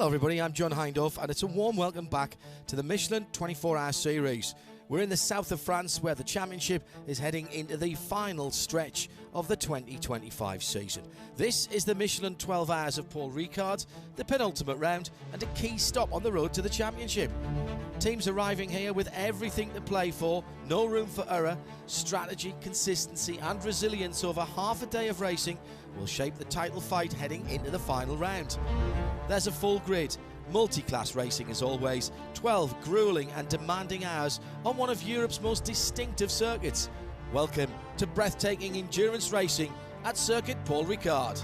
Hello everybody, I'm John Hindorf and it's a warm welcome back to the Michelin 24-hour series. We're in the south of France where the championship is heading into the final stretch of the 2025 season. This is the Michelin 12 Hours of Paul Ricard, the penultimate round and a key stop on the road to the championship. Teams arriving here with everything to play for, no room for error. Strategy, consistency and resilience over half a day of racing will shape the title fight heading into the final round. There's a full grid, multi-class racing as always, 12 gruelling and demanding hours on one of Europe's most distinctive circuits. Welcome to breathtaking endurance racing at Circuit Paul Ricard.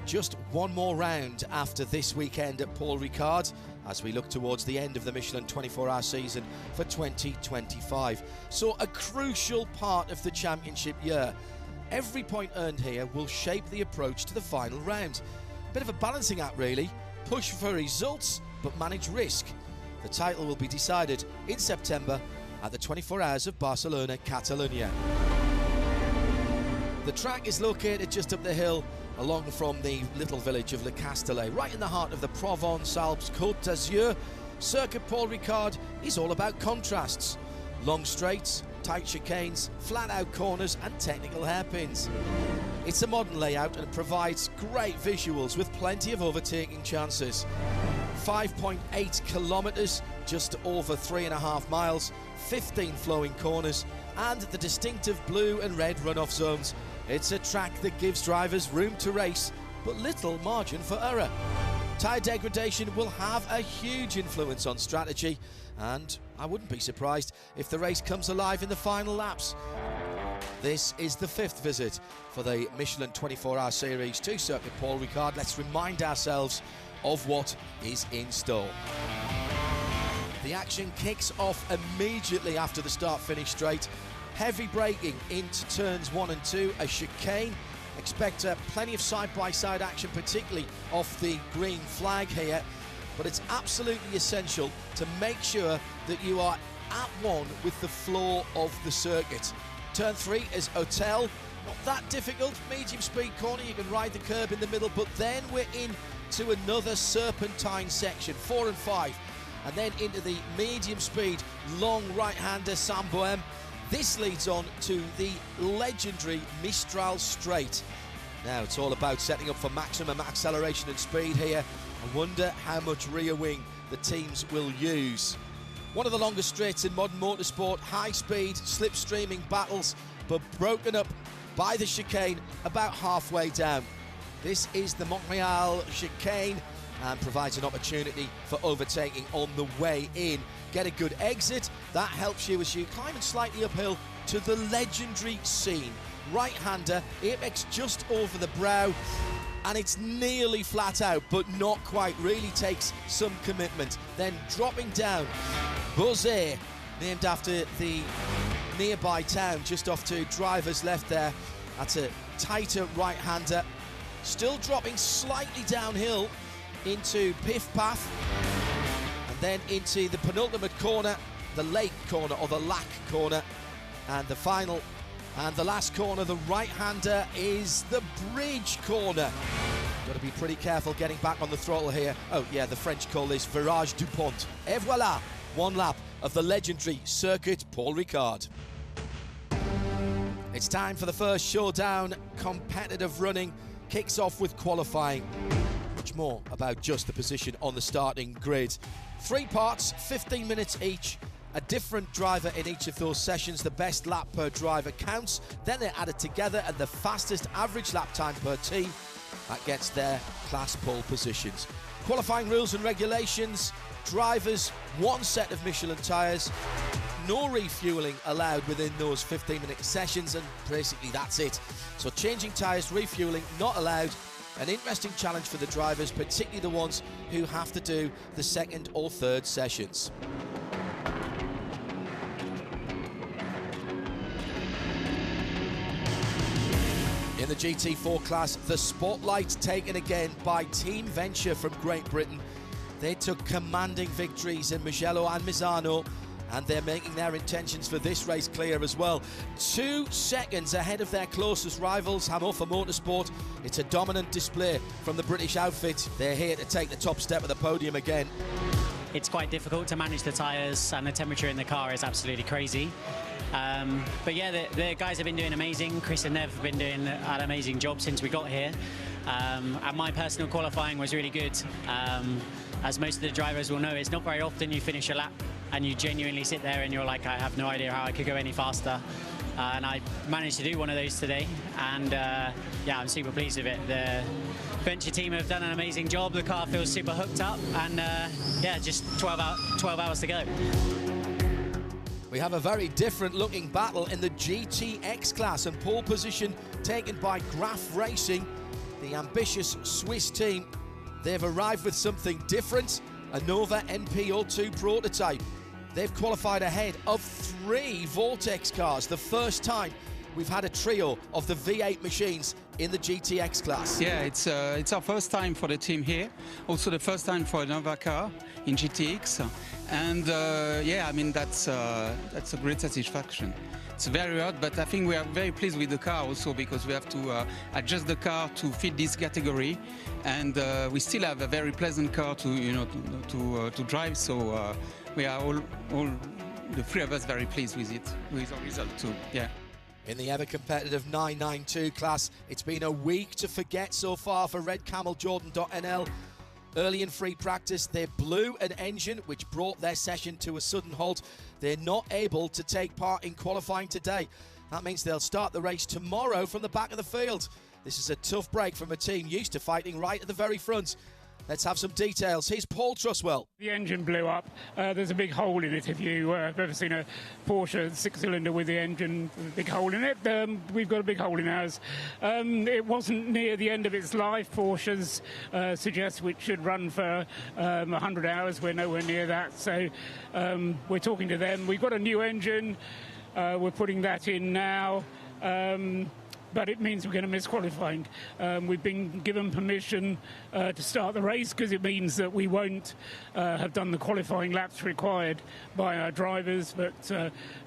Just one more round after this weekend at Paul Ricard as we look towards the end of the Michelin 24-hour season for 2025. So a crucial part of the championship year. Every point earned here will shape the approach to the final round. Bit of a balancing act really, push for results but manage risk. The title will be decided in September at the 24 Hours of Barcelona, Catalonia. The track is located just up the hill along from the little village of Le Castellet, right in the heart of the Provence-Alpes Côte d'Azur. Circuit Paul Ricard is all about contrasts. Long straights, tight chicanes, flat-out corners and technical hairpins. It's a modern layout and provides great visuals with plenty of overtaking chances. 5.8 kilometres, just over 3.5 miles, 15 flowing corners and the distinctive blue and red runoff zones. It's a track that gives drivers room to race but little margin for error. Tyre degradation will have a huge influence on strategy, and I wouldn't be surprised if the race comes alive in the final laps. This is the 5th visit for the Michelin 24-hour series to Circuit Paul Ricard. Let's remind ourselves of what is in store. The action kicks off immediately after the start-finish straight. Heavy braking into turns 1 and 2, a chicane. Expect plenty of side-by-side action, particularly off the green flag here. But it's absolutely essential to make sure that you are at one with the floor of the circuit. Turn 3 is Hotel. Not that difficult, medium speed corner, you can ride the curb in the middle, but then we're into another serpentine section, 4 and 5. And then into the medium speed, long right-hander Saint-Bohème. This leads on to the legendary Mistral Straight. Now it's all about setting up for maximum acceleration and speed here. I wonder how much rear wing the teams will use. One of the longest straights in modern motorsport, high speed, slipstreaming battles, but broken up by the chicane about halfway down. This is the Montreal chicane and provides an opportunity for overtaking on the way in. Get a good exit, that helps you as you climb slightly uphill to the legendary scene. Right-hander, apex just over the brow, and it's nearly flat out, but not quite, really takes some commitment. Then dropping down, Beauzet, named after the nearby town, just off to driver's left there. That's a tighter right-hander. Still dropping slightly downhill into Piff Path, and then into the penultimate corner, the Lake corner or the Lac corner, and the final and the last corner, the right-hander, is the Bridge corner. Got to be pretty careful getting back on the throttle here. Oh yeah, the French call this Virage du Pont. Et voilà, one lap of the legendary Circuit Paul Ricard. It's time for the first showdown. Competitive running kicks off with qualifying. Much more about just the position on the starting grid. 3 parts, 15 minutes each. A different driver in each of those sessions. The best lap per driver counts. Then they're added together, and the fastest average lap time per team, that gets their class pole positions. Qualifying rules and regulations. Drivers, 1 set of Michelin tyres. No refueling allowed within those 15-minute sessions, and basically that's it. So changing tyres, refueling not allowed. An interesting challenge for the drivers, particularly the ones who have to do the 2nd or 3rd sessions. In the GT4 class, the spotlight taken again by Team Venture from Great Britain. They took commanding victories in Mugello and Misano, and they're making their intentions for this race clear as well. 2 seconds ahead of their closest rivals, Hannover Motorsport. It's a dominant display from the British outfit. They're here to take the top step of the podium again. It's quite difficult to manage the tyres, and the temperature in the car is absolutely crazy. But yeah, the guys have been doing amazing. Chris and Nev have been doing an amazing job since we got here. And my personal qualifying was really good. As most of the drivers will know, it's not very often you finish a lap and you genuinely sit there and you're like, I have no idea how I could go any faster. And I managed to do one of those today, and yeah, I'm super pleased with it. The Venture team have done an amazing job. The car feels super hooked up, and yeah, just 12 hours to go. We have a very different looking battle in the GTX class, and pole position taken by Graf Racing, the ambitious Swiss team. They've arrived with something different, a Nova NP02 prototype. They've qualified ahead of 3 Vortex cars, the first time we've had a trio of the V8 machines in the GTX class. Yeah, it's our first time for the team here. Also the first time for a Nova car in GTX. And yeah, I mean, that's a great satisfaction. It's very hard, but I think we are very pleased with the car also, because we have to adjust the car to fit this category, and we still have a very pleasant car to drive. So we are all the 3 of us very pleased with it, with our result too. Yeah. In the ever-competitive 992 class, it's been a week to forget so far for Red Camel Jordan.nl. Early in free practice, they blew an engine which brought their session to a sudden halt. They're not able to take part in qualifying today. That means they'll start the race tomorrow from the back of the field. This is a tough break from a team used to fighting right at the very front. Let's have some details. Here's Paul Truswell. The engine blew up. There's a big hole in it. If you have ever seen a Porsche 6-cylinder with the engine, with a big hole in it, we've got a big hole in ours. It wasn't near the end of its life. Porsches suggest it should run for 100 hours. We're nowhere near that. So we're talking to them. We've got a new engine. We're putting that in now. But it means we're going to miss qualifying. We've been given permission to start the race, because it means that we won't have done the qualifying laps required by our drivers. But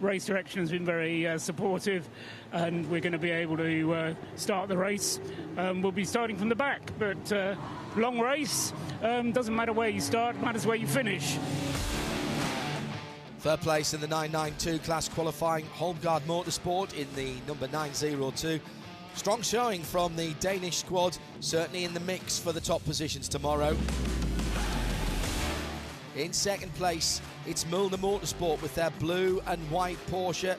race direction has been very supportive, and we're going to be able to start the race. We'll be starting from the back, but long race, doesn't matter where you start, it matters where you finish. Third place in the 992 class qualifying, Holmgaard Motorsport in the number 902. Strong showing from the Danish squad, certainly in the mix for the top positions tomorrow. In second place, it's Müllner Motorsport with their blue and white Porsche.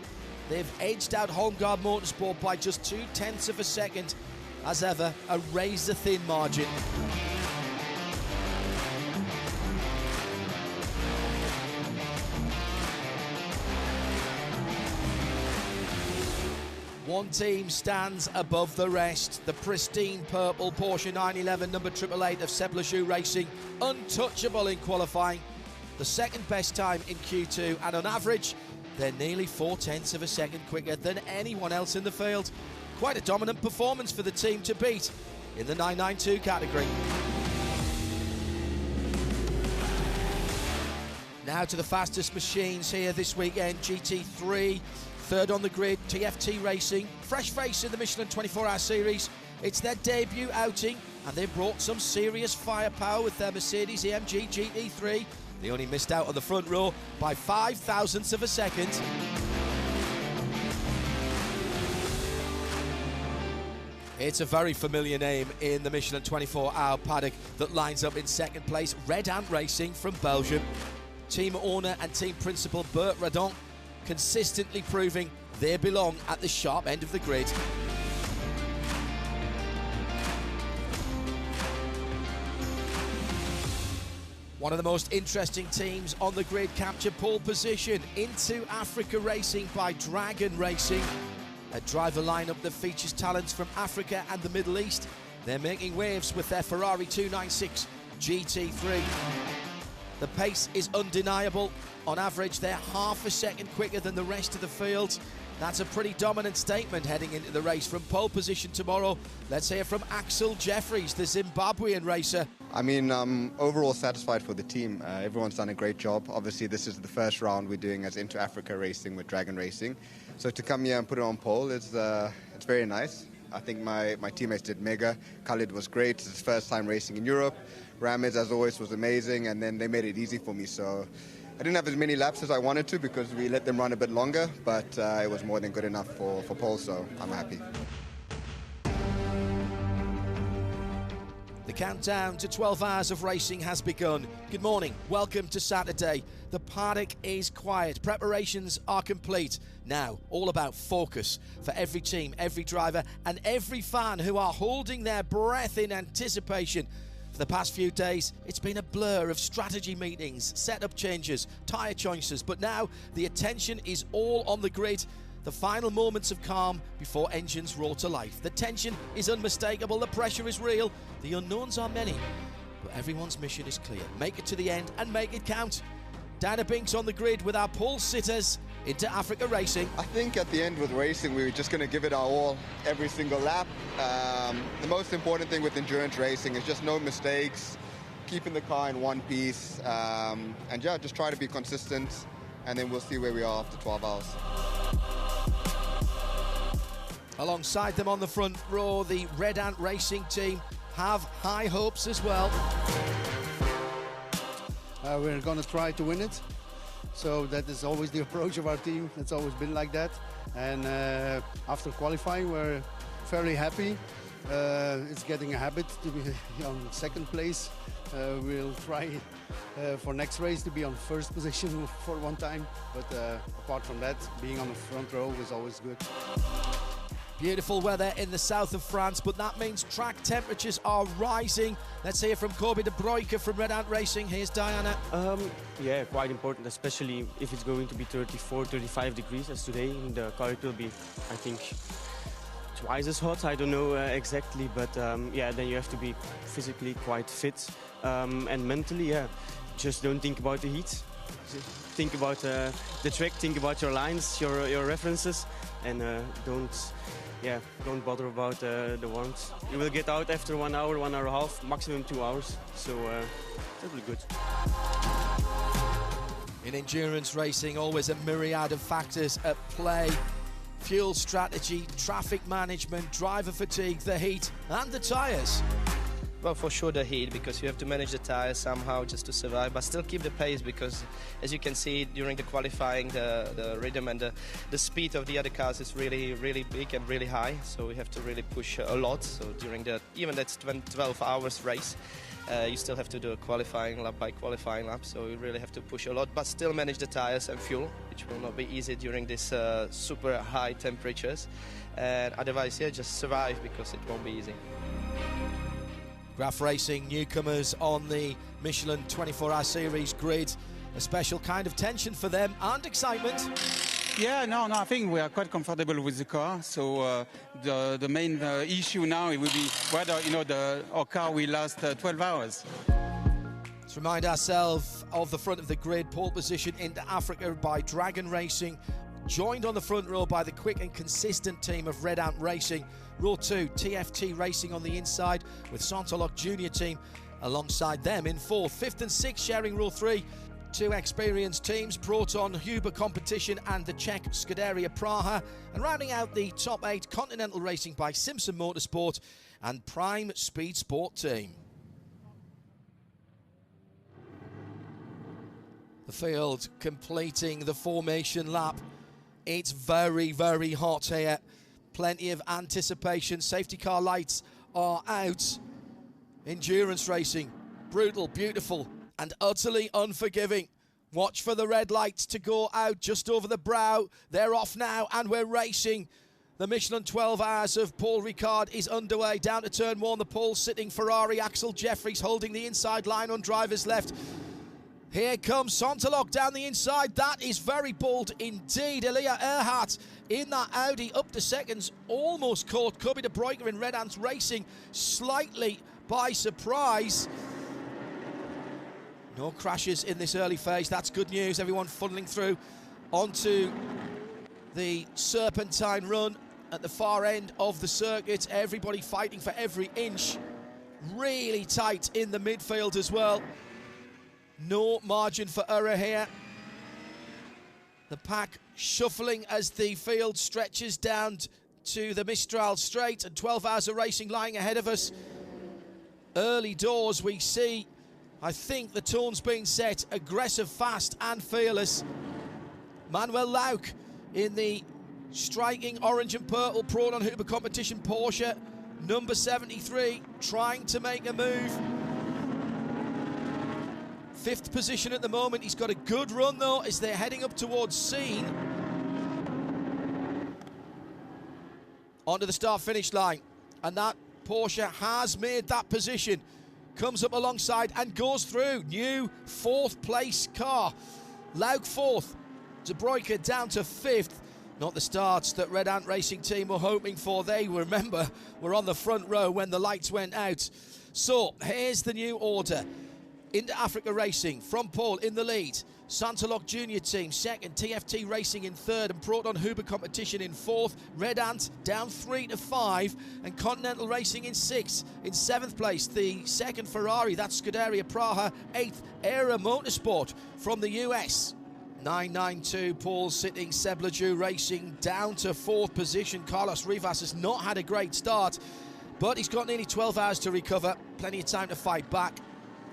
They've edged out Holmgaard Motorsport by just 0.2 of a second. As ever, a razor-thin margin. One team stands above the rest. The pristine purple Porsche 911 number 888 of Seb Lachou Racing, untouchable in qualifying. The second best time in Q2, and on average, they're nearly 0.4 of a second quicker than anyone else in the field. Quite a dominant performance for the team to beat in the 992 category. Now to the fastest machines here this weekend. GT3. Third on the grid, TFT Racing, fresh face in the Michelin 24-hour series. It's their debut outing, and they've brought some serious firepower with their Mercedes-AMG GT3. They only missed out on the front row by 0.005 of a second. It's a very familiar name in the Michelin 24-hour paddock that lines up in second place. Red Ant Racing from Belgium. Team owner and team principal Bert Radon consistently proving they belong at the sharp end of the grid. One of the most interesting teams on the grid captured pole position. Into Africa Racing by Dragon Racing. A driver lineup that features talents from Africa and the Middle East. They're making waves with their Ferrari 296 GT3. The pace is undeniable. On average, they're half a second quicker than the rest of the field. That's a pretty dominant statement heading into the race. From pole position tomorrow, let's hear from Axel Jeffries, the Zimbabwean racer. I mean, I'm overall satisfied for the team. Everyone's done a great job. Obviously, this is the first round we're doing as Inter-Africa racing with Dragon Racing. So to come here and put it on pole, it's very nice. I think my teammates did mega. Khalid was great. It's his first time racing in Europe. Ramiz, as always, was amazing. And then they made it easy for me. So I didn't have as many laps as I wanted to because we let them run a bit longer. But it was more than good enough for pole, so I'm happy. The countdown to 12 hours of racing has begun. Good morning, welcome to Saturday. The paddock is quiet, preparations are complete. Now, all about focus for every team, every driver and every fan who are holding their breath in anticipation. For the past few days, it's been a blur of strategy meetings, setup changes, tyre choices, but now the attention is all on the grid. The final moments of calm before engines roar to life. The tension is unmistakable, the pressure is real, the unknowns are many, but everyone's mission is clear. Make it to the end and make it count. Dana Binks on the grid with our pole sitters into Africa Racing. I think at the end with racing, we were just going to give it our all every single lap. The most important thing with endurance racing is just no mistakes, keeping the car in one piece, and yeah, just try to be consistent, and then we'll see where we are after 12 hours. Alongside them on the front row, the Red Ant Racing team have high hopes as well. We're going to try to win it. So that is always the approach of our team. It's always been like that. And after qualifying, we're fairly happy. It's getting a habit to be on second place. We'll try for next race to be on first position for one time. But apart from that, being on the front row is always good. Beautiful weather in the south of France, but that means track temperatures are rising. Let's hear from Kobe de Bruyke from Red Ant Racing. Here's Diana. Yeah, quite important, especially if it's going to be 34, 35 degrees as today. In the car it will be, I think, twice as hot. I don't know exactly, but yeah, then you have to be physically quite fit. And mentally, yeah, just don't think about the heat. Think about the track, think about your lines, your references, and don't bother about the warmth. You will get out after 1 hour, 1 hour and a half, maximum 2 hours. So that'll be good. In endurance racing, always a myriad of factors at play. Fuel strategy, traffic management, driver fatigue, the heat and the tyres. Well, for sure the heat, because you have to manage the tires somehow just to survive, but still keep the pace, because as you can see during the qualifying, the rhythm and the speed of the other cars is really, really big and really high. So we have to really push a lot. So during even that 12 hours race, you still have to do a qualifying lap by qualifying lap. So you really have to push a lot, but still manage the tires and fuel, which will not be easy during these super high temperatures. And otherwise, yeah, just survive, because it won't be easy. Graf Racing newcomers on the Michelin 24-hour series grid. A special kind of tension for them and excitement. Yeah, no, I think we are quite comfortable with the car. So the main issue now it will be whether our car will last 12 hours. Let's remind ourselves of the front of the grid. Pole position into Africa by Dragon Racing, joined on the front row by the quick and consistent team of Red Ant Racing. Row 2, TFT Racing on the inside with Santoloc Junior team alongside them in 4th. 5th and 6th sharing row 3. Two experienced teams, Proton Huber Competition and the Czech Scuderia Praha. And rounding out the top 8, Continental Racing by Simpson Motorsport and Prime Speed Sport team. The field completing the formation lap. It's very, very hot here. Plenty of anticipation. Safety car lights are out. Endurance racing, brutal, beautiful, and utterly unforgiving. Watch for the red lights to go out just over the brow. They're off now, and we're racing. The Michelin 12 hours of Paul Ricard is underway. Down to turn 1, the pole sitting Ferrari. Axel Jeffries holding the inside line on driver's left. Here comes Santoloc down the inside. That is very bold indeed. Elia Earhart in that Audi up to seconds. Almost caught Kobe de Bruyke in Red Ant Racing slightly by surprise. No crashes in this early phase. That's good news. Everyone funneling through onto the serpentine run at the far end of the circuit. Everybody fighting for every inch. Really tight in the midfield as well. No margin for error here. The pack shuffling as the field stretches down to the Mistral Straight, and 12 hours of racing lying ahead of us. Early doors we see, I think the tone's been set, aggressive, fast and fearless. Manuel Lauk in the striking orange and purple Proton Huber competition Porsche, number 73, trying to make a move. 5th position at the moment. He's got a good run though as they're heading up towards Scene. Onto the start-finish line, and that Porsche has made that position. Comes up alongside and goes through. New 4th place car. Lauk 4th, De Bruyker down to 5th. Not the starts that Red Ant Racing team were hoping for. They, remember, were on the front row when the lights went out. So here's the new order. Into Africa Racing from Paul in the lead. Santaloc Junior Team second, TFT Racing in third, and Proton Huber Competition in fourth. Red Ant down 3 to 5, and Continental Racing in sixth. In 7th place, the second Ferrari, that's Scuderia Praha. 8th, Era Motorsport from the US. 992, Paul sitting. Seblaju Racing down to 4th position. Carlos Rivas has not had a great start, but he's got nearly 12 hours to recover. Plenty of time to fight back.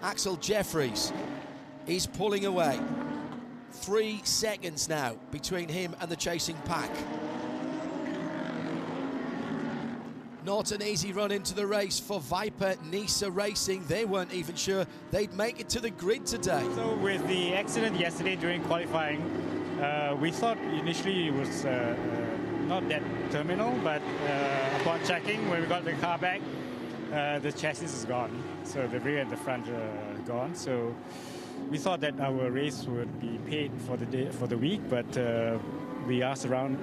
Axel Jeffries is pulling away. 3 seconds now between him and the chasing pack. Not an easy run into the race for Viper Nisa Racing. They weren't even sure they'd make it to the grid today. So with the accident yesterday during qualifying, we thought initially it was not that terminal, but upon checking, when we got the car back, the chassis is gone. So the rear and the front are gone. So we thought that our race would be paid for the day, for the week, but we asked around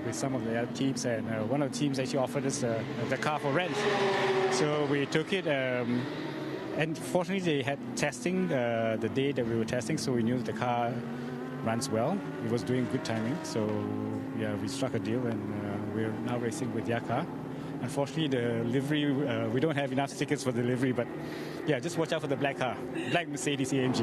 with some of the other teams, and one of the teams actually offered us the car for rent. So we took it, and fortunately they had testing the day that we were testing, so we knew that the car runs well. It was doing good timing, so yeah, we struck a deal, and we're now racing with their car. Unfortunately, the livery, we don't have enough tickets for the livery, but yeah, just watch out for the black car, black Mercedes AMG.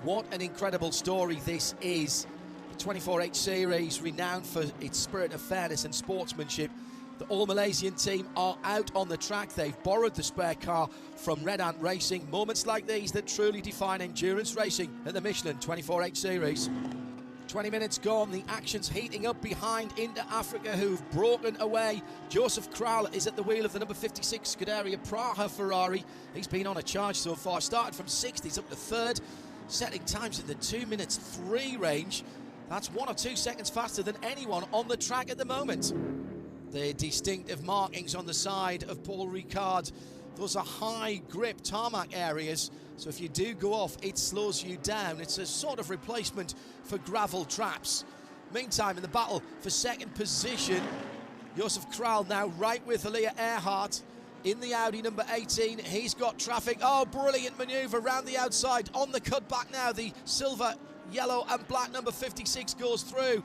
What an incredible story this is. The 24H Series, renowned for its spirit of fairness and sportsmanship. The All-Malaysian team are out on the track. They've borrowed the spare car from Red Ant Racing. Moments like these that truly define endurance racing at the Michelin 24H Series. 20 minutes gone, the action's heating up behind Into Africa, who've broken away. Joseph Kral is at the wheel of the number 56 Scuderia Praha Ferrari. He's been on a charge so far. Started from 6th, he's up to 3rd, setting times in the 2:03 range. That's 1 or 2 seconds faster than anyone on the track at the moment. The distinctive markings on the side of Paul Ricard, those are high grip tarmac areas, so if you do go off, it slows you down. It's a sort of replacement for gravel traps. Meantime, in the battle for second position, Josef Kral now right with Elia Earhart in the Audi number 18. He's got traffic. Oh, brilliant manoeuvre around the outside. On the cutback now, the silver, yellow and black number 56 goes through.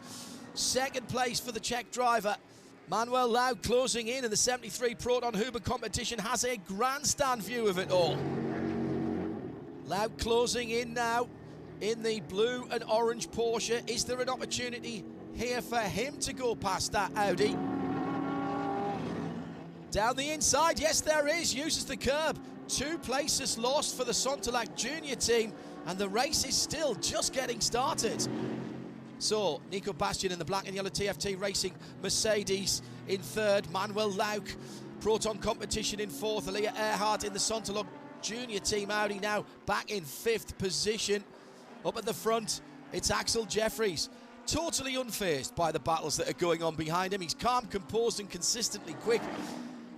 Second place for the Czech driver. Manuel Lauk closing in, and the 73 Proton Huber competition has a grandstand view of it all. Lauk closing in now in the blue and orange Porsche. Is there an opportunity here for him to go past that Audi? Down the inside, yes there is, uses the curb. 2 places lost for the Sonntelac Junior team, and the race is still just getting started. So, Nico Bastian in the black and yellow TFT Racing Mercedes in 3rd, Manuel Lauk, Proton competition in 4th, Elia Earhart in the Sonntelac Junior team Audi now back in 5th position. Up at the front, it's Axel Jeffries, totally unfazed by the battles that are going on behind him. He's calm, composed and consistently quick.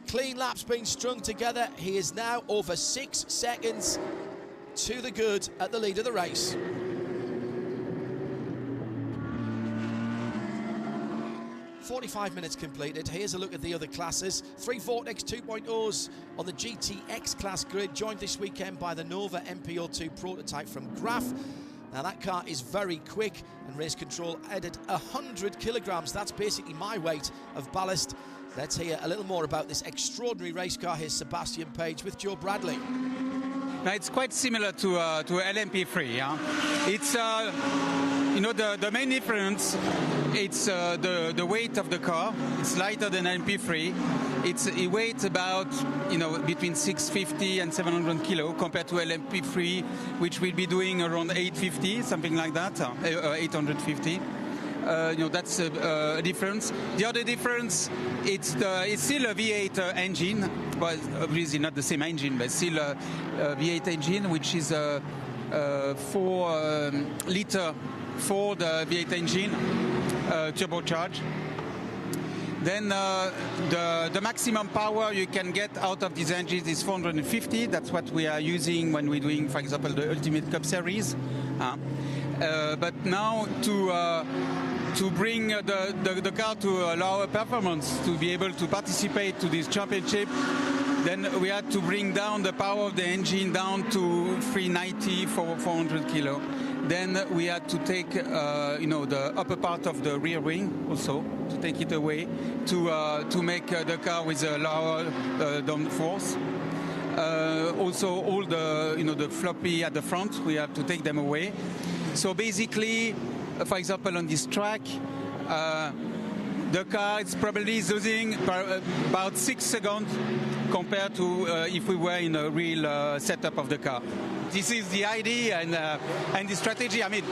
Clean laps being strung together. He is now over 6 seconds to the good at the lead of the race. "45 minutes completed." Here's a look at the other classes. 3 Vortex 2.0s on the GTX class grid, joined this weekend by the Nova MPO2 prototype from Graf. Now that car is very quick, and Race Control added 100 kilograms. That's basically my weight of ballast. Let's hear a little more about this extraordinary race car. Here's Sebastian Page with Joe Bradley. Now it's quite similar to LMP3. Yeah? It's the main difference. It's the weight of the car. It's lighter than LMP3. It weighs about between 650 and 700 kilo compared to LMP3, which will be doing around 850, something like that, 850. That's a difference. The other difference, it's still a V8 engine. Well, obviously not the same engine, but still a V8 engine, which is a 4-liter Ford V8 engine, turbocharged. Then the maximum power you can get out of these engines is 450. That's what we are using when we're doing, for example, the Ultimate Cup Series. But now to bring the car to allow a performance to be able to participate to this championship, then we had to bring down the power of the engine down to 390 for 400 kilo. Then we had to take the upper part of the rear wing also, to take it away, to make the car with a lower downforce. Also all the floppy at the front, we have to take them away. So basically, for example, on this track, the car is probably losing about 6 seconds compared to if we were in a real setup of the car. This is the idea and the strategy. I mean,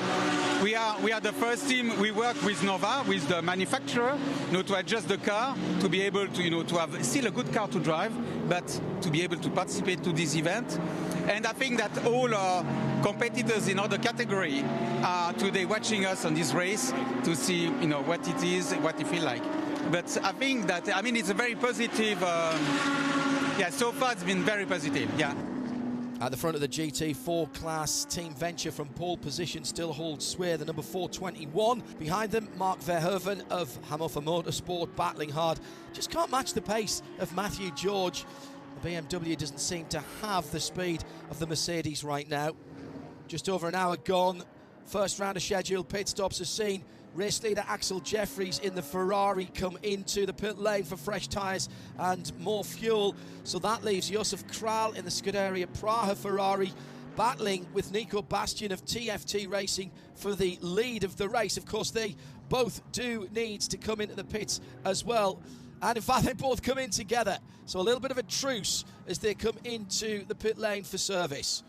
we are the first team. We work with Nova, with the manufacturer, to adjust the car to be able to to have still a good car to drive, but to be able to participate to this event. And I think that all our competitors in other category are today watching us on this race to see what it is, what it feels like. But I think that it's a very positive. So far it's been very positive. Yeah. At the front of the GT4 class, Team Venture from pole position still holds sway, the number 421. Behind them, Mark Verhoeven of Hannover Motorsport battling hard. Just can't match the pace of Matthew George. The BMW doesn't seem to have the speed of the Mercedes right now. Just over an hour gone. First round of scheduled pit stops has seen race leader Axel Jeffries in the Ferrari come into the pit lane for fresh tyres and more fuel. So that leaves Josef Kral in the Scuderia Praha Ferrari battling with Nico Bastian of TFT Racing for the lead of the race. Of course, they both do need to come into the pits as well. And in fact, they both come in together. So a little bit of a truce as they come into the pit lane for service.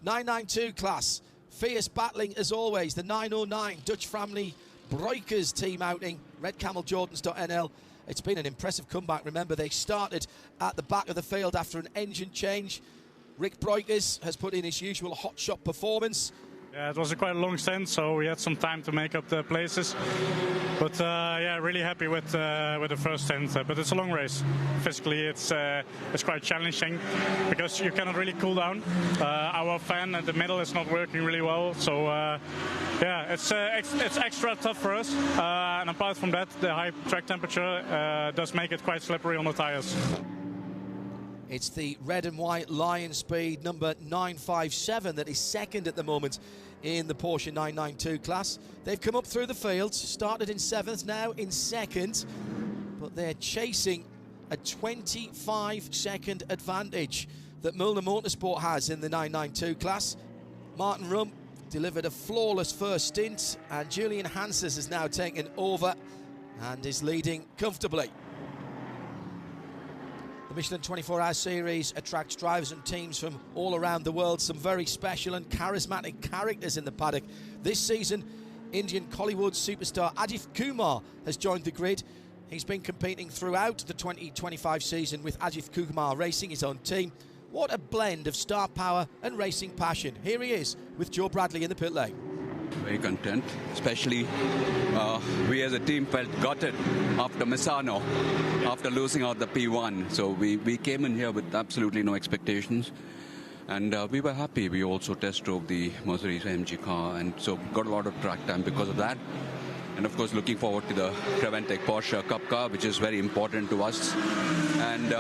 992 class, fierce battling as always. The 909 Dutch family Breukers team outing, redcameljordans.nl. It's been an impressive comeback. Remember, they started at the back of the field after an engine change. Rick Breukers has put in his usual hotshot performance. Yeah, it was quite a long stint, so we had some time to make up the places. But really happy with the first stint. But it's a long race. Physically, it's quite challenging because you cannot really cool down. Our fan at the middle is not working really well, so it's extra tough for us. And apart from that, the high track temperature does make it quite slippery on the tires. It's the red and white Lion Speed number 957 that is second at the moment in the Porsche 992 class. They've come up through the field, started in 7th, now in 2nd, but they're chasing a 25-second advantage that Müller Motorsport has in the 992 class. Martin Rum delivered a flawless first stint, and Julian Hanses has now taken over and is leading comfortably. The Michelin 24-Hour Series attracts drivers and teams from all around the world. Some very special and charismatic characters in the paddock. This season, Indian Kollywood superstar Ajit Kumar has joined the grid. He's been competing throughout the 2025 season with Ajit Kumar Racing, his own team. What a blend of star power and racing passion. Here he is with Joe Bradley in the pit lane. Very content, especially we as a team felt gutted after Misano, after losing out the P1. So we came in here with absolutely no expectations, and we were happy. We also test drove the Mercedes AMG car, and so got a lot of track time because of that. And of course, looking forward to the Creventic Porsche Cup car, which is very important to us. And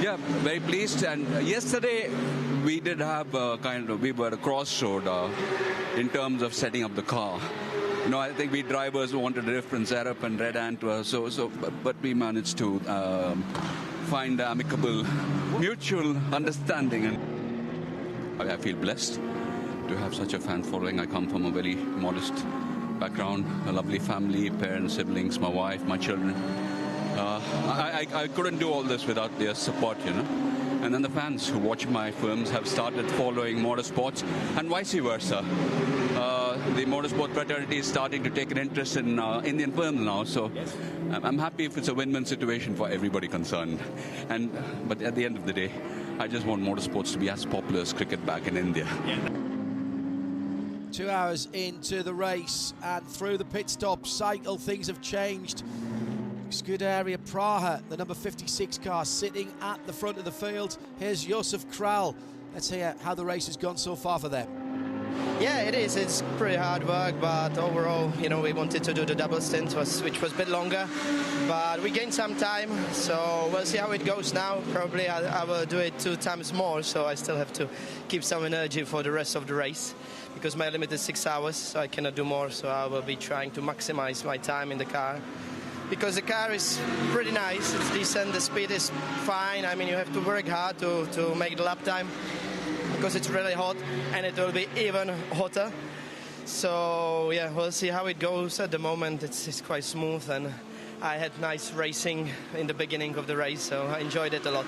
yeah, very pleased. And yesterday we did have we were at a crossroad in terms of setting up the car. You know, I think we drivers wanted a different setup and Red Ant, but we managed to find amicable, mutual understanding. And I feel blessed to have such a fan following. I come from a very modest background, a lovely family, parents, siblings, my wife, my children. I couldn't do all this without their support, you know. And then the fans who watch my films have started following motorsports, and vice versa. The motorsport fraternity is starting to take an interest in Indian films now, so I'm happy if it's a win-win situation for everybody concerned. But at the end of the day, I just want motorsports to be as popular as cricket back in India. 2 hours into the race and through the pit stop cycle, things have changed. Scuderia Praha, the number 56 car, sitting at the front of the field. Here's Josef Kral. Let's hear how the race has gone so far for them. Yeah, it is. It's pretty hard work, but overall, you know, we wanted to do the double stint, which was a bit longer, but we gained some time, so we'll see how it goes now. Probably I will do it 2 times more, so I still have to keep some energy for the rest of the race, because my limit is 6 hours, so I cannot do more, so I will be trying to maximize my time in the car. Because the car is pretty nice, it's decent, the speed is fine. I mean, you have to work hard to make the lap time, because it's really hot, and it will be even hotter. So yeah, we'll see how it goes. At the moment it's quite smooth, and I had nice racing in the beginning of the race, so I enjoyed it a lot.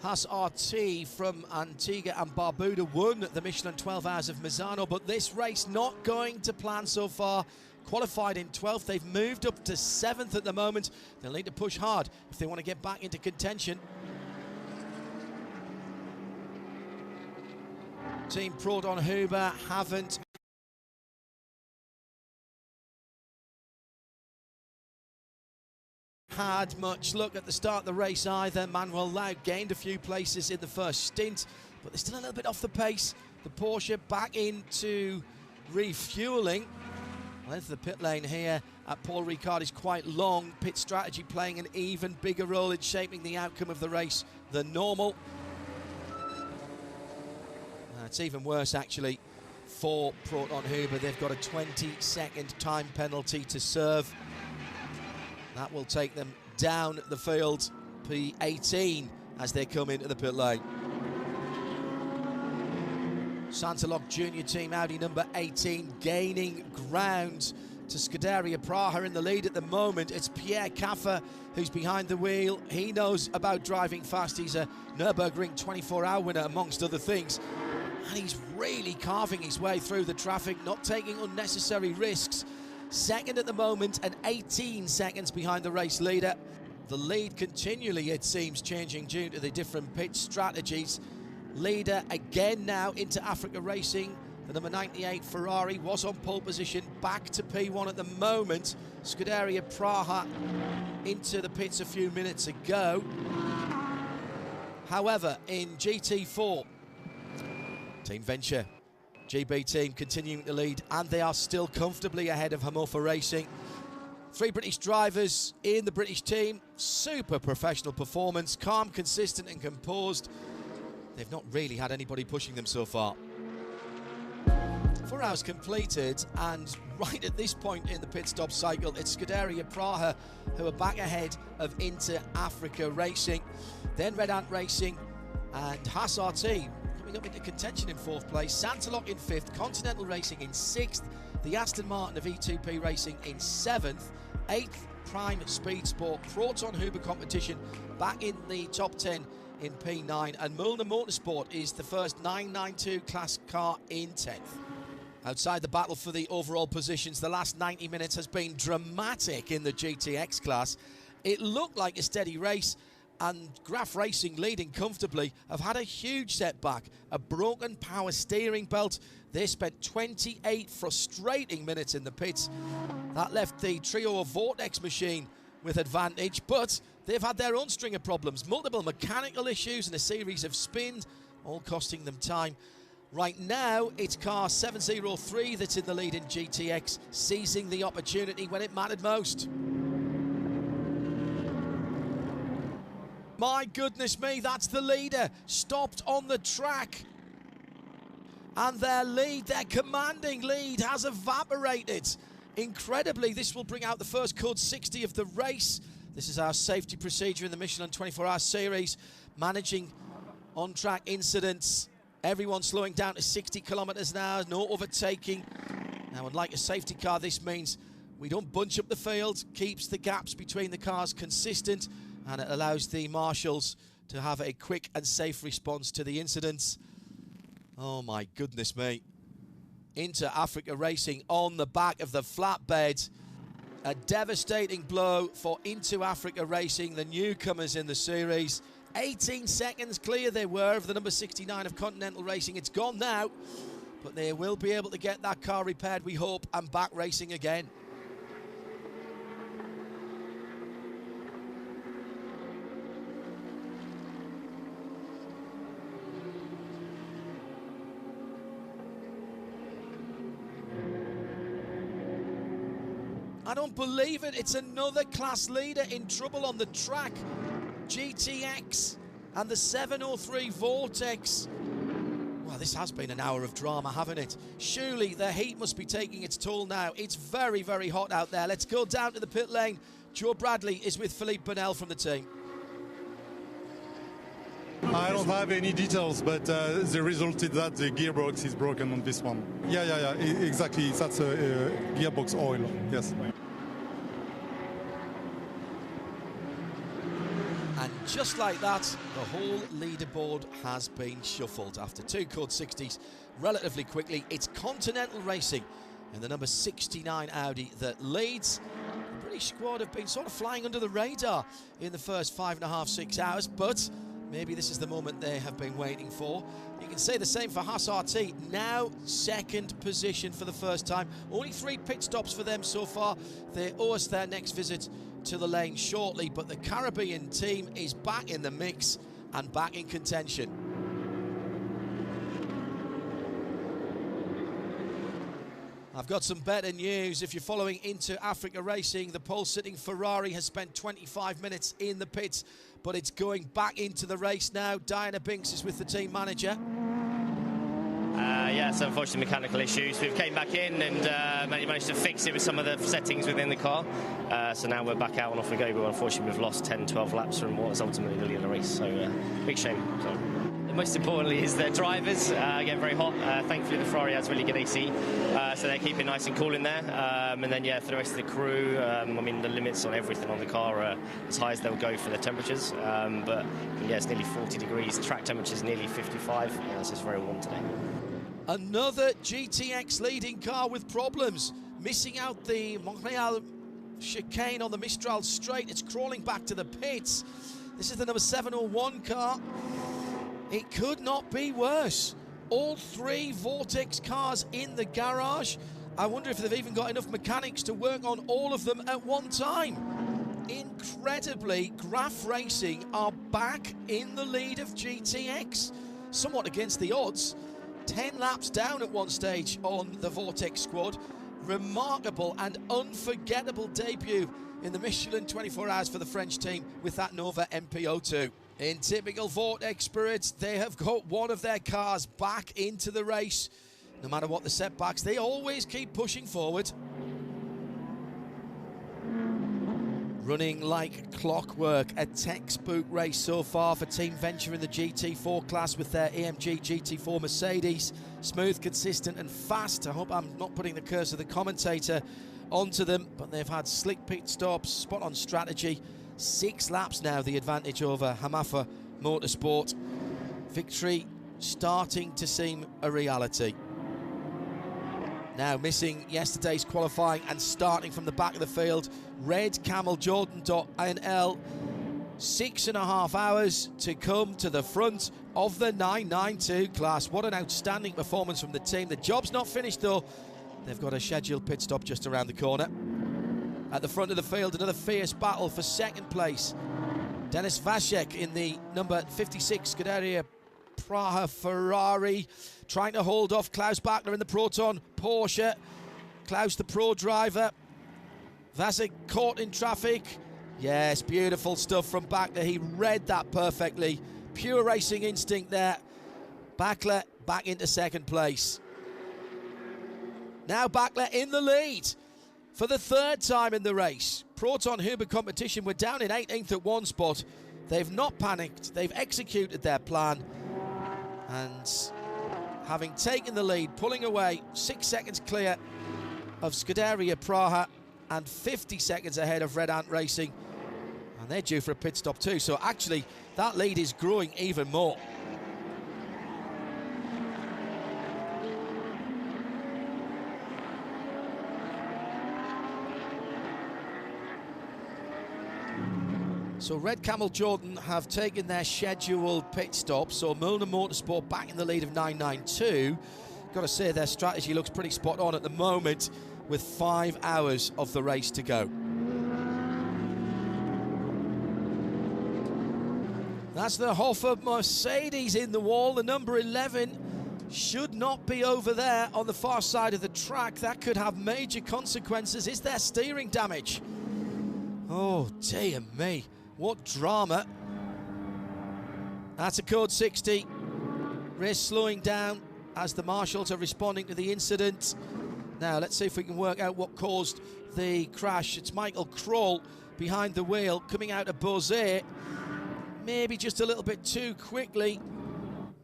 Haas RT from Antigua and Barbuda won the Michelin 12 Hours of Misano, but this race not going to plan so far. Qualified in 12th, they've moved up to 7th at the moment. They'll need to push hard if they want to get back into contention. Team Proton Huber haven't had much luck at the start of the race either. Manuel Laut gained a few places in the first stint, but they're still a little bit off the pace. The Porsche back into refueling. The length of the pit lane here at Paul Ricard is quite long. Pit strategy playing an even bigger role in shaping the outcome of the race than normal. It's even worse actually for Proton Huber. They've got a 20-second time penalty to serve. That will take them down the field, P18, as they come into the pit lane. Santalog Junior Team Audi number 18 gaining ground to Scuderia Praha in the lead at the moment. It's Pierre Caffer who's behind the wheel. He knows about driving fast. He's a Nürburgring 24-hour winner, amongst other things. And he's really carving his way through the traffic, not taking unnecessary risks. Second at the moment and 18 seconds behind the race leader. The lead continually, it seems, changing due to the different pit strategies. Leader again now into Africa Racing. The number 98 Ferrari was on pole position, back to P1 at the moment. Scuderia Praha into the pits a few minutes ago. However, in GT4, Team Venture, GB team continuing to lead, and they are still comfortably ahead of Hamofa Racing. 3 British drivers in the British team. Super professional performance, calm, consistent and composed. They've not really had anybody pushing them so far. 4 hours completed, and right at this point in the pit stop cycle, it's Scuderia Praha who are back ahead of Inter Africa Racing. Then Red Ant Racing and Haas RT coming up into contention in 4th place. Santalog in 5th, Continental Racing in 6th, the Aston Martin of E2P Racing in 7th, 8th Prime Speed Sport, Proton Huber competition back in the top 10 in P9, and Mulner Motorsport is the first 992 class car in 10th. Outside the battle for the overall positions, the last 90 minutes has been dramatic in the GTX class. It looked like a steady race, and Graf Racing, leading comfortably, have had a huge setback, a broken power steering belt. They spent 28 frustrating minutes in the pits. That left the trio of Vortex machine with advantage, but they've had their own string of problems, multiple mechanical issues and a series of spins, all costing them time. Right now, it's car 703 that's in the lead in GTX, seizing the opportunity when it mattered most. My goodness me, that's the leader, stopped on the track. And their lead, their commanding lead, has evaporated. Incredibly, this will bring out the first code 60 of the race. This is our safety procedure in the Michelin 24-hour series, managing on-track incidents. Everyone slowing down to 60 kilometers an hour, no overtaking. Now, unlike a safety car, this means we don't bunch up the field, keeps the gaps between the cars consistent, and it allows the marshals to have a quick and safe response to the incidents. Oh my goodness me. Into Africa Racing on the back of the flatbed. A devastating blow for Into Africa Racing, the newcomers in the series. 18 seconds clear they were of the number 69 of Continental Racing. It's gone now, but they will be able to get that car repaired, we hope, and back racing again. I don't believe it. It's another class leader in trouble on the track. GTX and the 703 Vortex. Well, this has been an hour of drama, haven't it? Surely the heat must be taking its toll now. It's very, very hot out there. Let's go down to the pit lane. Joe Bradley is with Philippe Bonnell from the team. I don't have any details, but the result is that the gearbox is broken on this one. Yeah, exactly. That's a gearbox oil, yes. And just like that, the whole leaderboard has been shuffled after two code 60s relatively quickly. It's Continental Racing and the number 69 Audi that leads. The British squad have been sort of flying under the radar in the first 5.5–6 hours, but maybe this is the moment they have been waiting for. You can say the same for Haas RT, now second position for the first time. Only 3 pit stops for them so far. They owe us their next visit to the lane shortly, but the Caribbean team is back in the mix and back in contention. I've got some better news. If you're following Into Africa Racing, the pole-sitting Ferrari has spent 25 minutes in the pits, but it's going back into the race now. Diana Binks is with the team manager. Yes, unfortunately mechanical issues. We've came back in and managed to fix it with some of the settings within the car. So now we're back out and off we go. But unfortunately we've lost 10–12 laps from what was ultimately the lead of the race. So big shame. So. Most importantly is the drivers getting very hot. Thankfully the Ferrari has really good AC, so they're keeping nice and cool in there. And then yeah, for the rest of the crew, I mean the limits on everything on the car are as high as they'll go for the temperatures. But yeah, it's nearly 40 degrees. Track temperature is nearly 55. Yeah, it's just very warm today. Another GTX leading car with problems, missing out the Montreal chicane on the Mistral straight. It's crawling back to the pits. This is the number 701 car. It could not be worse. All 3 Vortex cars in the garage. I wonder if they've even got enough mechanics to work on all of them at one time. Incredibly, Graf Racing are back in the lead of GTX. Somewhat against the odds. 10 laps down at one stage on the Vortex squad. Remarkable and unforgettable debut in the Michelin 24 Hours for the French team with that Nova MPO2. In typical Vortex spirit, they have got one of their cars back into the race. No matter what the setbacks, they always keep pushing forward. Running like clockwork, a textbook race so far for Team Venture in the GT4 class with their AMG GT4 Mercedes. Smooth, consistent and fast. I hope I'm not putting the curse of the commentator onto them, but they've had slick pit stops, spot on strategy. 6 laps now, the advantage over Hamafa Motorsport. Victory starting to seem a reality. Now missing yesterday's qualifying and starting from the back of the field, Red Camel Jordan.nl. 6.5 hours to come to the front of the 992 class. What an outstanding performance from the team. The job's not finished though. They've got a scheduled pit stop just around the corner. At the front of the field, another fierce battle for second place. Denis Vashek in the number 56 Scuderia Praha Ferrari, trying to hold off Klaus Bachler in the Proton Porsche. Klaus, the pro driver. Vasek caught in traffic. Yes, beautiful stuff from Bachler. He read that perfectly. Pure racing instinct there. Bachler back into second place. Now Bachler in the lead for the third time in the race. Proton Huber competition were down in 18th at one spot. They've not panicked. They've executed their plan. And having taken the lead, pulling away 6 seconds clear of Scuderia Praha and 50 seconds ahead of Red Ant Racing. And they're due for a pit stop too. So actually, that lead is growing even more. So Red Camel Jordan have taken their scheduled pit stop. So Milner Motorsport back in the lead of 992. Got to say their strategy looks pretty spot on at the moment with 5 hours of the race to go. That's the Hoffer Mercedes in the wall. The number 11 should not be over there on the far side of the track. That could have major consequences. Is there steering damage? Oh, dear me. What drama. That's a code 60. Race slowing down as the marshals are responding to the incident. Now, let's see if we can work out what caused the crash. It's Michael Kroll behind the wheel, coming out of Beauzet. Maybe just a little bit too quickly.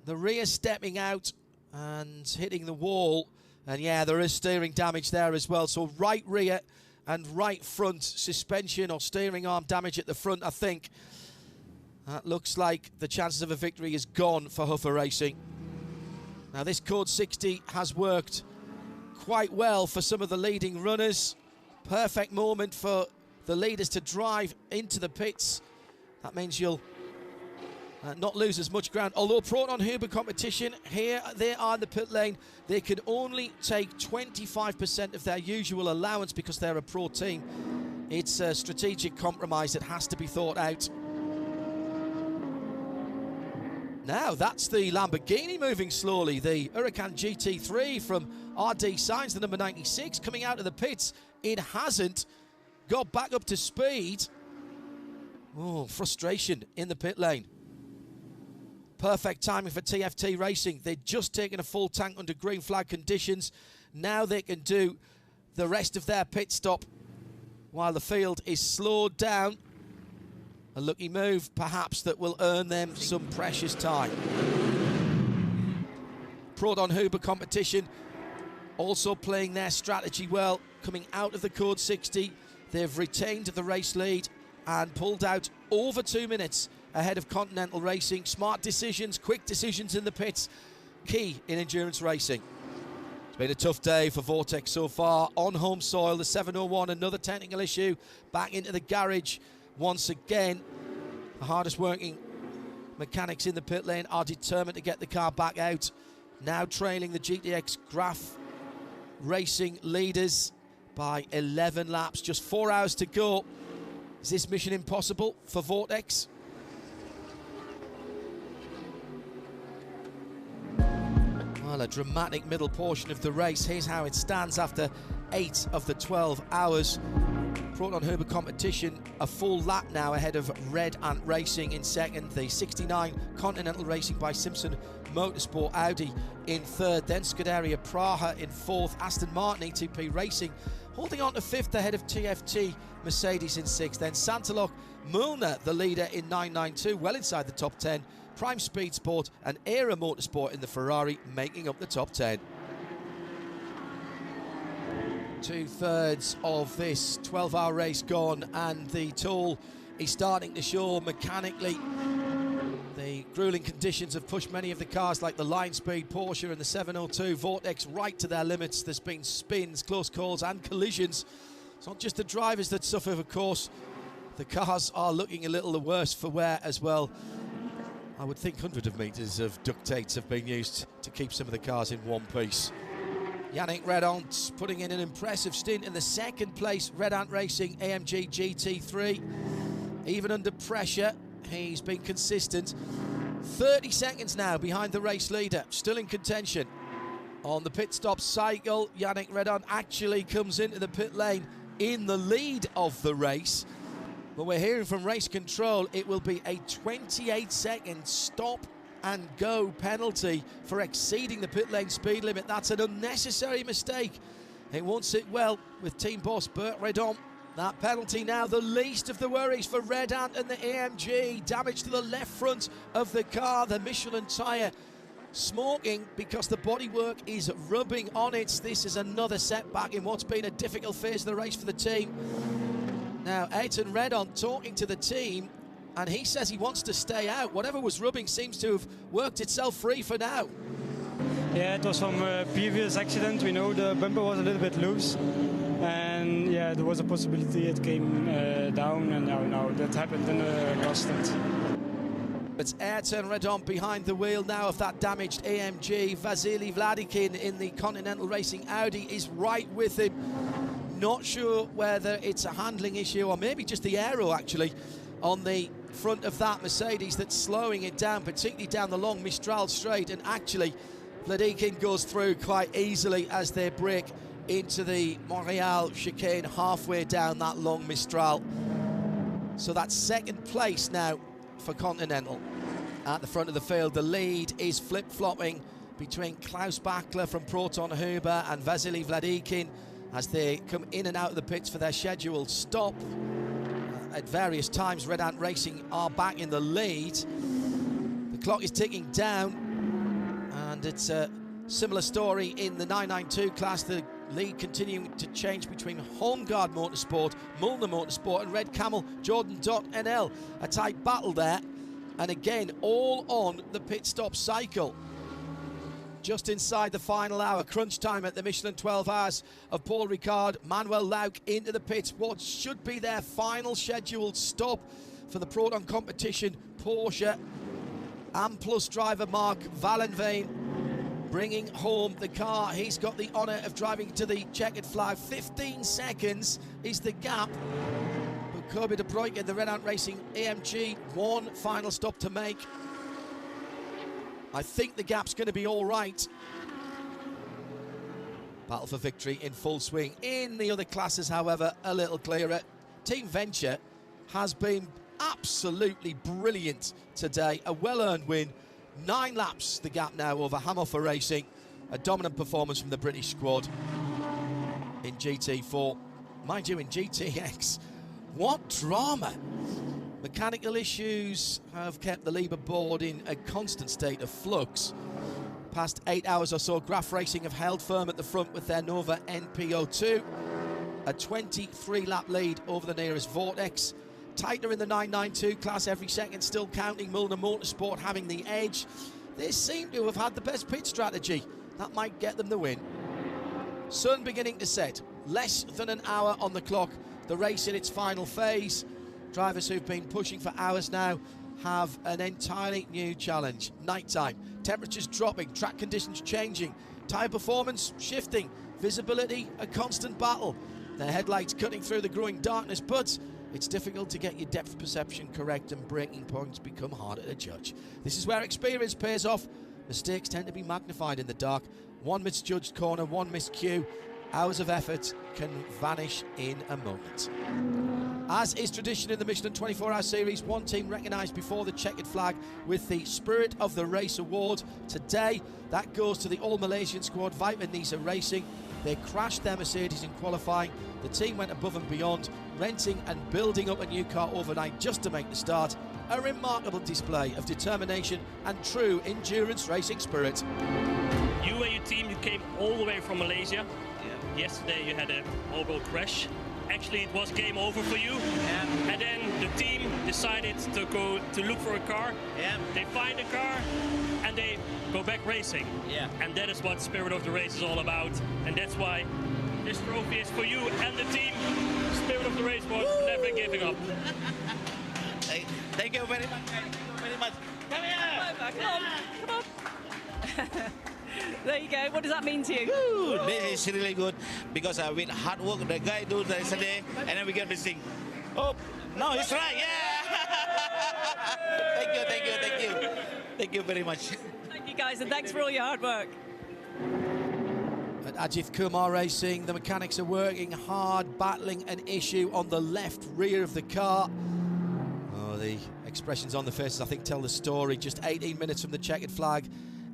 The rear stepping out and hitting the wall. And yeah, there is steering damage there as well. So right rear and right front suspension or steering arm damage at the front, I think. That looks like the chances of a victory is gone for Huffer Racing. Now, this code 60 has worked quite well for some of the leading runners. Perfect moment for the leaders to drive into the pits. That means you'll not lose as much ground. Although Proton Huber competition, here they are in the pit lane. They can only take 25% of their usual allowance because they're a pro team. It's a strategic compromise that has to be thought out. Now, that's the Lamborghini moving slowly. The Huracan GT3 from RD Sainz, the number 96, coming out of the pits. It hasn't got back up to speed. Oh, frustration in the pit lane. Perfect timing for TFT Racing. They'd just taken a full tank under green flag conditions. Now they can do the rest of their pit stop while the field is slowed down. A lucky move, perhaps, that will earn them some precious time. Proton Huber competition also playing their strategy well. Coming out of the code 60, they've retained the race lead and pulled out over 2 minutes ahead of Continental Racing. Smart decisions, quick decisions in the pits, key in endurance racing. It's been a tough day for Vortex so far. On home soil, the 701, another technical issue. Back into the garage once again. The hardest working mechanics in the pit lane are determined to get the car back out. Now trailing the GTX Graph Racing leaders by 11 laps. Just 4 hours to go. Is this mission impossible for Vortex? Well, a dramatic middle portion of the race. Here's how it stands after 8 of the 12 hours. Proton Huber competition, a full lap now ahead of Red Ant Racing in second. The 69 Continental Racing by Simpson Motorsport Audi in third. Then Scuderia Praha in fourth. Aston Martin E2P Racing holding on to fifth ahead of TFT Mercedes in sixth. Then Santaloc Mulner, the leader in 992, well inside the top 10. Prime Speed Sport and Era Motorsport in the Ferrari making up the top 10. 2/3 of this 12-hour race gone, and the toll is starting to show mechanically. The grueling conditions have pushed many of the cars like the Line Speed Porsche and the 702 Vortex right to their limits. There's been spins, close calls and collisions. It's not just the drivers that suffer, of course. The cars are looking a little the worse for wear as well. I would think hundreds of metres of ductates have been used to keep some of the cars in one piece. Yannick Redant putting in an impressive stint in the second place Red Ant Racing AMG GT3. Even under pressure, he's been consistent. 30 seconds now behind the race leader, still in contention. On the pit stop cycle, Yannick Redon actually comes into the pit lane in the lead of the race. But we're hearing from race control it will be a 28-second stop and go penalty for exceeding the pit lane speed limit. That's an unnecessary mistake. It won't sit well with team boss Bert Redon. That penalty now the least of the worries for Red Ant and the AMG. Damage to the left front of the car, the Michelin tyre smoking because the bodywork is rubbing on it. This is another setback in what's been a difficult phase of the race for the team. Now, Ayrton Redon talking to the team, and he says he wants to stay out. Whatever was rubbing seems to have worked itself free for now. Yeah, it was from a previous accident. We know the bumper was a little bit loose. And yeah, there was a possibility it came down, and now that happened in the constant. It's Ayrton Redon behind the wheel now of that damaged AMG. Vasily Vladikin in the Continental Racing Audi is right with him. Not sure whether it's a handling issue or maybe just the aero actually on the front of that Mercedes that's slowing it down, particularly down the long Mistral straight. And actually, Vladikin goes through quite easily as they brake into the Montreal chicane halfway down that long Mistral. So that's second place now for Continental. At the front of the field, the lead is flip-flopping between Klaus Bachler from Proton Huber and Vasily Vladikin as they come in and out of the pits for their scheduled stop. At various times, Red Ant Racing are back in the lead. The clock is ticking down, and it's a similar story in the 992 class. The lead continuing to change between Holmgard Motorsport, Mulner Motorsport and Red Camel Jordan.nl. A tight battle there, and again all on the pit stop cycle. Just inside the final hour, crunch time at the Michelin 12 Hours of Paul Ricard, Manuel Lauk into the pits. What should be their final scheduled stop for the Proton competition. Porsche AM Plus driver Mark Vallenveen bringing home the car. He's got the honour of driving to the checkered flag. 15 seconds is the gap. But Kirby de Bruyke, the Red Ant Racing AMG, one final stop to make. I think the gap's going to be all right. Battle for victory in full swing. In the other classes, however, a little clearer. Team Venture has been absolutely brilliant today. A well-earned win. 9 laps the gap now over Hamoffer Racing. A dominant performance from the British squad in GT4. Mind you, in GTX, what drama. Mechanical issues have kept the Liber board in a constant state of flux. Past 8 hours or so, Graf Racing have held firm at the front with their Nova NPO2. A 23-lap lead over the nearest Vortex. Tighter in the 992 class, every second still counting. Mulner Motorsport having the edge. They seem to have had the best pit strategy. That might get them the win. Sun beginning to set. Less than an hour on the clock. The race in its final phase. Drivers who've been pushing for hours now have an entirely new challenge. Nighttime, temperatures dropping, track conditions changing, tyre performance shifting, visibility a constant battle. The headlights cutting through the growing darkness, but it's difficult to get your depth perception correct and braking points become harder to judge. This is where experience pays off. Mistakes tend to be magnified in the dark. One misjudged corner, one missed cue. Hours of effort can vanish in a moment. As is tradition in the Michelin 24-Hour Series, one team recognised before the checkered flag with the Spirit of the Race Award. Today, that goes to the All-Malaysian squad, Viper Nisa Racing. They crashed their Mercedes in qualifying. The team went above and beyond, renting and building up a new car overnight just to make the start. A remarkable display of determination and true endurance racing spirit. You and your team, you came all the way from Malaysia. Yesterday you had a horrible crash. Actually, it was game over for you. Yeah. And then the team decided to go to look for a car. Yeah. They find a car and they go back racing. Yeah. And that is what Spirit of the Race is all about. And that's why this trophy is for you and the team. Spirit of the Race was never giving up. Thank you very much. Thank you very much. Come here. Come on. There you go. What does that mean to you? Woo, this is really good because with hard work the guy do yesterday and then we get this thing. Oh, no, it's right. Yeah. Thank you. Thank you very much. Thank you, guys, and thanks for all your hard work. At Ajith Kumar Racing, the mechanics are working hard, battling an issue on the left rear of the car. Oh, the expressions on the faces, I think, tell the story. Just 18 minutes from the checkered flag,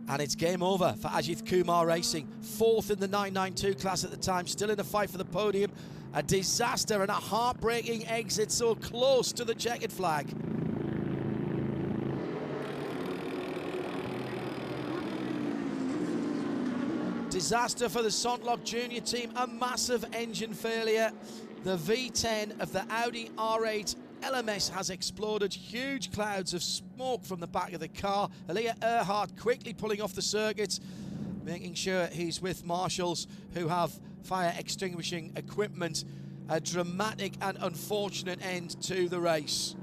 and it's game over for Ajith Kumar Racing. Fourth in the 992 class at the time, still in a fight for the podium. A disaster and a heartbreaking exit so close to the checkered flag. Disaster for the Sontlock Junior team, a massive engine failure. The V10 of the Audi R8 LMS has exploded. Huge clouds of smoke from the back of the car. Elia Earhart quickly pulling off the circuit, making sure he's with marshals who have fire extinguishing equipment. A dramatic and unfortunate end to the race.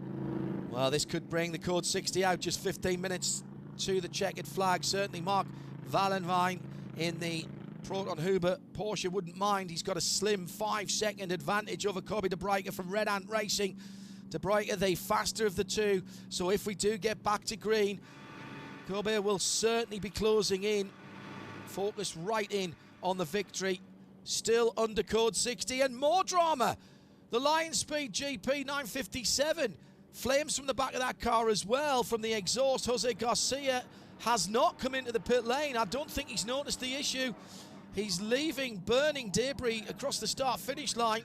Well, this could bring the Code 60 out just 15 minutes to the checkered flag. Certainly Mark Vallenvine in the Proton Huber Porsche wouldn't mind. He's got a slim 5-second advantage over Kobe de Bruyker from Red Ant Racing. De Bruyker, the faster of the two. So if we do get back to green, Kobe will certainly be closing in. Focused right in on the victory. Still under Code 60 and more drama. The Lion Speed GP 957. Flames from the back of that car as well from the exhaust. Jose Garcia has not come into the pit lane. I don't think he's noticed the issue. He's leaving burning debris across the start-finish line.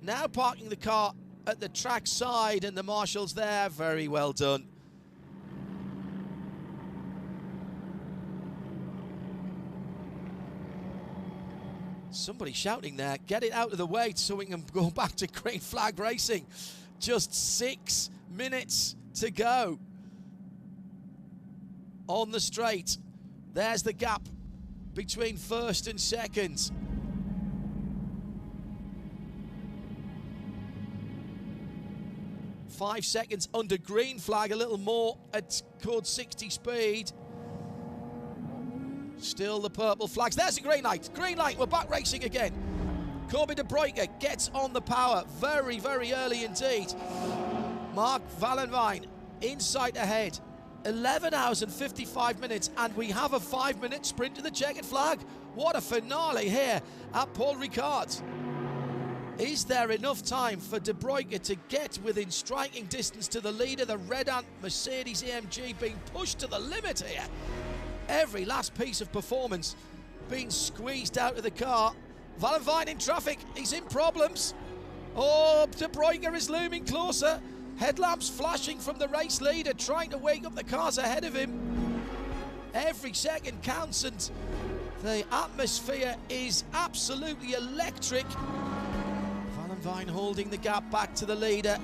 Now parking the car at the track side, and the marshals there. Very well done. Somebody shouting there, get it out of the way so we can go back to green flag racing. Just 6 minutes to go on the straight. There's the gap between first and second. Five seconds under green flag, a little more at Code 60 speed. Still the purple flags. There's the green light. Green light, we're back racing again. Kobe de Bruyker gets on the power very, very early indeed. Mark Vallenvine inside ahead. 11 hours and 55 minutes, and we have a 5-minute sprint to the checkered flag. What a finale here at Paul Ricard. Is there enough time for de Bruyker to get within striking distance to the leader? The Red Ant Mercedes AMG being pushed to the limit here. Every last piece of performance being squeezed out of the car. Vallenvine in traffic, he's in problems. Oh, de Bruyker is looming closer. Headlamps flashing from the race leader, trying to wake up the cars ahead of him. Every second counts, and the atmosphere is absolutely electric. Vallenvine holding the gap back to the leader.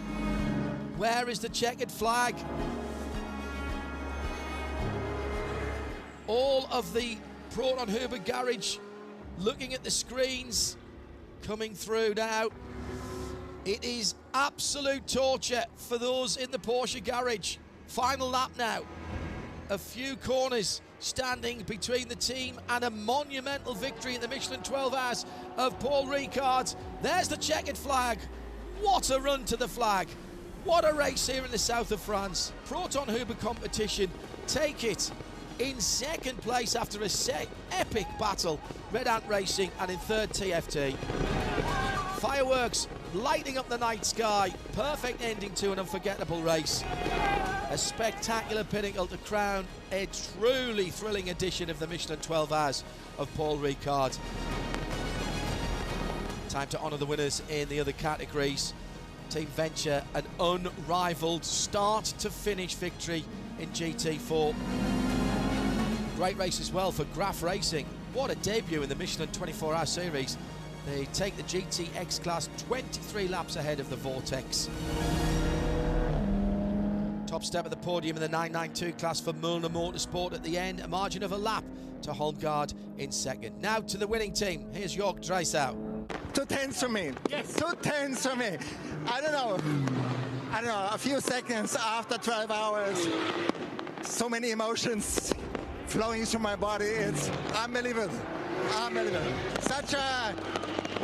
Where is the checkered flag? All of the Proton Huber garage looking at the screens, coming through now. It is absolute torture for those in the Porsche garage. Final lap now. A few corners standing between the team and a monumental victory in the Michelin 12 Hours of Paul Ricard. There's the checkered flag. What a run to the flag. What a race here in the south of France. Proton Huber competition. Take it in second place after a epic battle. Red Ant Racing, and in third TFT. Fireworks lighting up the night sky. Perfect ending to an unforgettable race. A spectacular pinnacle to crown a truly thrilling edition of the Michelin 12 Hours of Paul Ricard. Time to honour the winners in the other categories. Team Venture, an unrivaled start to finish victory in GT4. Great race as well for Graf Racing. What a debut in the Michelin 24-hour series. They take the GTX class 23 laps ahead of the Vortex. Top step of the podium in the 992 class for Müllner Motorsport at the end. A margin of a lap to Holmgaard in second. Now to the winning team. Here's Jörg Dreisau. 2 tenths for me. Yes. 2 tenths for me. I don't know, a few seconds after 12 hours. So many emotions flowing through my body. It's unbelievable. Unbelievable. Such a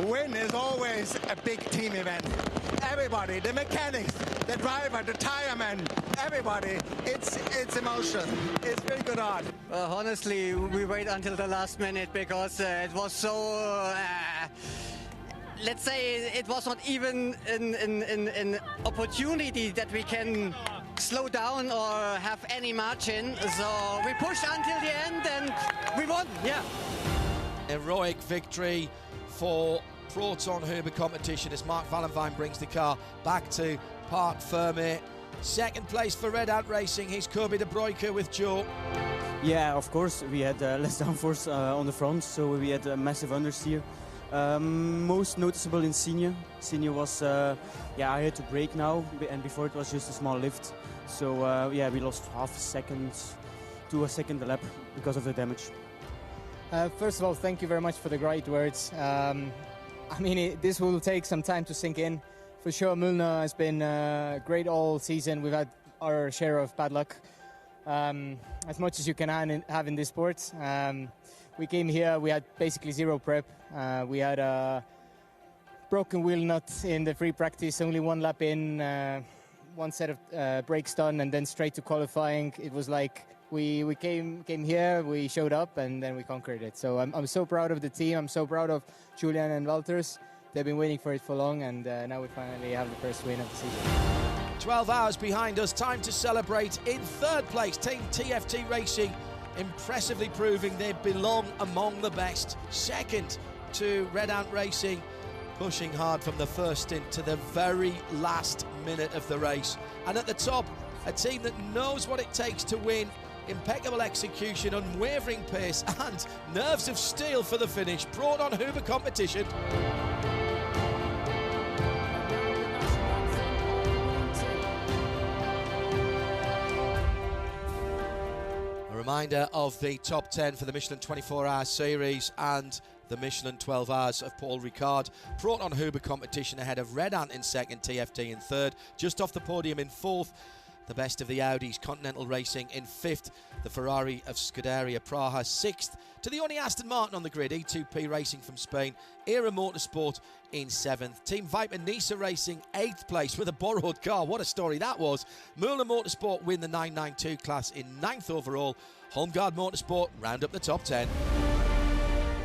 win is always a big team event. Everybody, the mechanics, the driver, the tire man, everybody, it's emotion. It's very good art. Honestly, we wait until the last minute because it was so... let's say it was not even an opportunity that we can slow down or have any margin. So we pushed until the end and we won, yeah. Heroic victory for Proton Huber competition as Mark Valentine brings the car back to Parc Fermé. Second place for Red Ant Racing, he's Kirby de Bruyke with Joe. Yeah, of course, we had less downforce on the front, so we had a massive understeer. Most noticeable in Senior. Senior was, I had to brake now, and before it was just a small lift. So, we lost half a second to a second a lap because of the damage. First of all, thank you very much for the great words. This will take some time to sink in. For sure, Müllner has been great all season. We've had our share of bad luck, as much as you can have in this sport. We came here, we had basically zero prep. We had a broken wheel nut in the free practice, only one lap in, one set of brakes done, and then straight to qualifying. It was like we came here, we showed up, and then we conquered it. So I'm so proud of the team. I'm so proud of Julian and Walters. They've been waiting for it for long, and now we finally have the first win of the season. 12 hours behind us, time to celebrate. In third place, Team TFT Racing, impressively proving they belong among the best. Second to Red Ant Racing, pushing hard from the first stint to the very last minute of the race. And at the top, a team that knows what it takes to win. Impeccable execution, unwavering pace, and nerves of steel for the finish. Proton Huber competition. A reminder of the top 10 for the Michelin 24-hour series and the Michelin 12 hours of Paul Ricard. Proton Huber competition ahead of Red Ant in second, TFT in third, just off the podium in fourth. The best of the Audis, Continental Racing in fifth, the Ferrari of Scuderia Praha sixth, to the only Aston Martin on the grid, E2P Racing from Spain, Era Motorsport in seventh, Team Viper Nisa Racing eighth place with a borrowed car, what a story that was. Müller Motorsport win the 992 class in ninth overall, Holmgard Motorsport round up the top 10.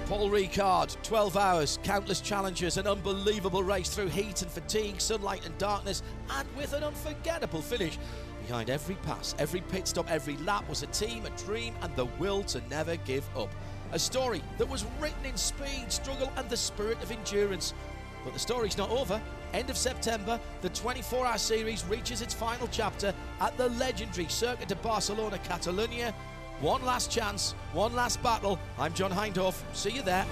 Paul Ricard, 12 hours, countless challenges, an unbelievable race through heat and fatigue, sunlight and darkness, and with an unforgettable finish. Behind every pass, every pit stop, every lap was a team, a dream, and the will to never give up. A story that was written in speed, struggle, and the spirit of endurance. But the story's not over. End of September, the 24-hour series reaches its final chapter at the legendary Circuit de Barcelona, Catalunya. One last chance, one last battle. I'm John Hindhoff. See you there.